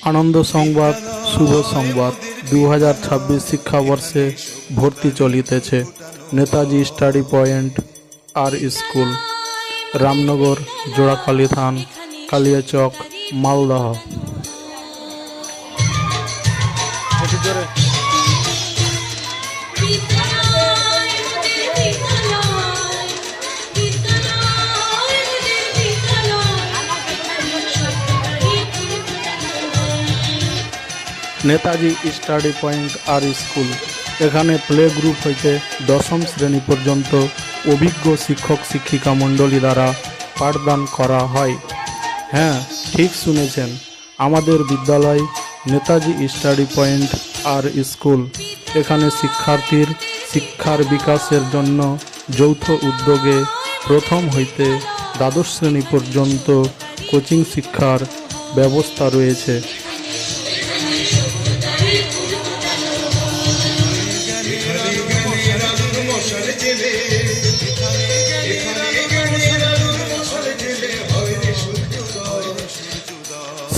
আনন্দ সংবাদ, শুভ সংবাদ। 2026 শিক্ষাবর্ষে ভর্তি চলিতেছে। নেতাজি স্টাডি পয়েন্ট আর স্কুল, রামনগর, জোড়াখালী থান, কালিয়াচক, মালদহ। নেতাজি স্টাডি পয়েন্ট আর স্কুল, এখানে প্লে গ্রুপ হইতে দশম শ্রেণী পর্যন্ত অভিজ্ঞ শিক্ষক শিক্ষিকা মণ্ডলী দ্বারা পাঠদান করা হয়। হ্যাঁ, ঠিক শুনেছেন, আমাদের বিদ্যালয় নেতাজি স্টাডি পয়েন্ট আর স্কুল। এখানে শিক্ষার্থীর শিক্ষার বিকাশের জন্য যৌথ উদ্যোগে প্রথম হইতে দ্বাদশ শ্রেণী পর্যন্ত কোচিং শিক্ষার ব্যবস্থা রয়েছে।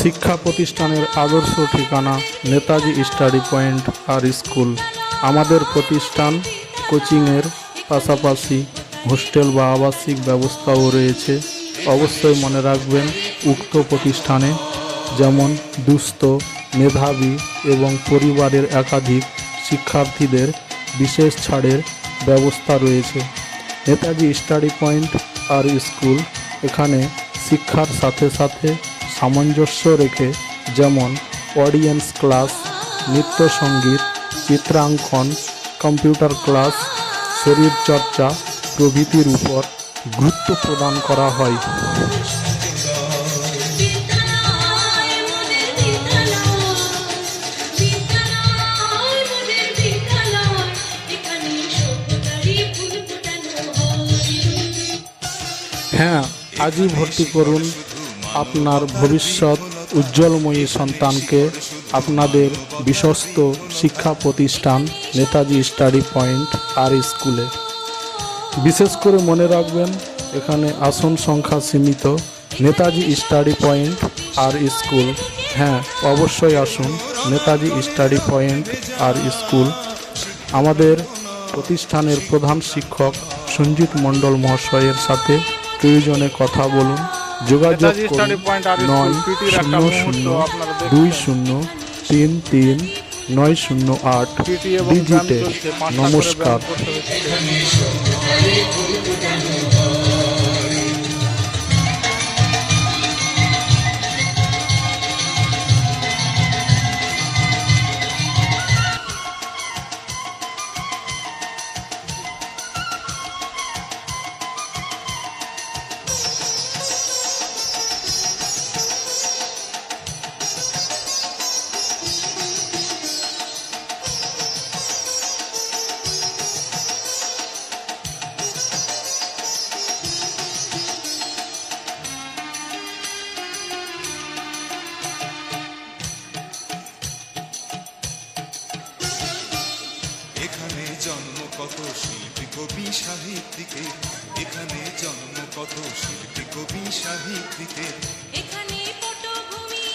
শিক্ষা প্রতিষ্ঠানের আদর্শ ঠিকানা নেতাজি স্টাডি পয়েন্ট আর স্কুল। আমাদের প্রতিষ্ঠান কোচিংয়ের পাশাপাশি হোস্টেল বা আবাসিক ব্যবস্থাও রয়েছে। অবশ্যই মনে রাখবেন, উক্ত প্রতিষ্ঠানে যেমন দুস্থ, মেধাবী এবং পরিবারের একাধিক শিক্ষার্থীদের বিশেষ ছাড়ের ব্যবস্থা রয়েছে। নেতাজি স্টাডি পয়েন্ট আর স্কুল এখানে শিক্ষার সাথে সাথে সামঞ্জস্য রেখে যেমন অডিয়েন্স ক্লাস, নৃত্য সঙ্গীত, চিত্রাঙ্কন, কম্পিউটার ক্লাস, শরীরচর্চা প্রভৃতির উপর গুরুত্ব প্রদান করা হয়। হ্যাঁ, আজই ভর্তি করুন আপনার ভবিষ্যৎ উজ্জ্বলময়ী সন্তানকে আপনাদের বিশ্বস্ত শিক্ষা প্রতিষ্ঠান নেতাজি স্টাডি পয়েন্ট আর স্কুলে। বিশেষ করে মনে রাখবেন, এখানে আসন সংখ্যা সীমিত। নেতাজি স্টাডি পয়েন্ট আর স্কুল, হ্যাঁ অবশ্যই আসুন নেতাজি স্টাডি পয়েন্ট আর স্কুল। আমাদের প্রতিষ্ঠানের প্রধান শিক্ষক সঞ্জিত মণ্ডল মহাশয়ের সাথে প্রয়োজনে কথা বলুন। যোগাযোগ করুন 90020333908 ডিজিটে। নমস্কার। এখানে জন্ম কত শিল্পী কবি সাহিত্যিকের, এখানে জন্ম কত শিল্পী কবি সাহিত্যিকের। এখানে পটভূমি,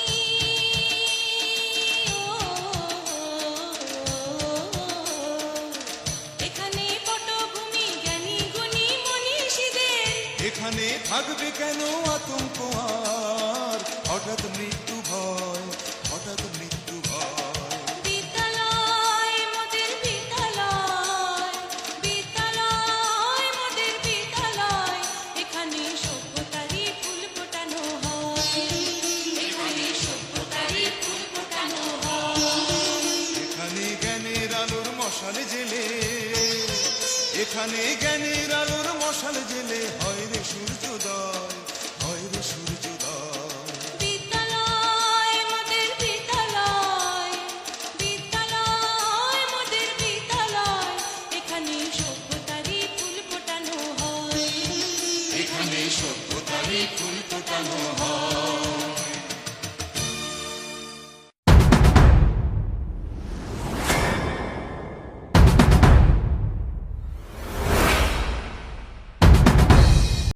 এখানে পটভূমি জ্ঞানী গুণী মনীষীদের। এখানে থাকবে কেন আতঙ্ক আর হঠাৎ মৃত্যু ভয়, হঠাৎ মৃত্যু ভয়। এখানে জ্ঞানের আলোর মশাল জেলে হয় রে সূর্যোদয়, হয় রে সূর্যোদয়। বিদ্যালয় মোদের বিদ্যালয়, বিদ্যালয় মোদের বিদ্যালয়। এখানে সভ্যতারই ফুল ফোটানো হয়, এখানে সভ্যতারই ফুল ফোটানো হয়।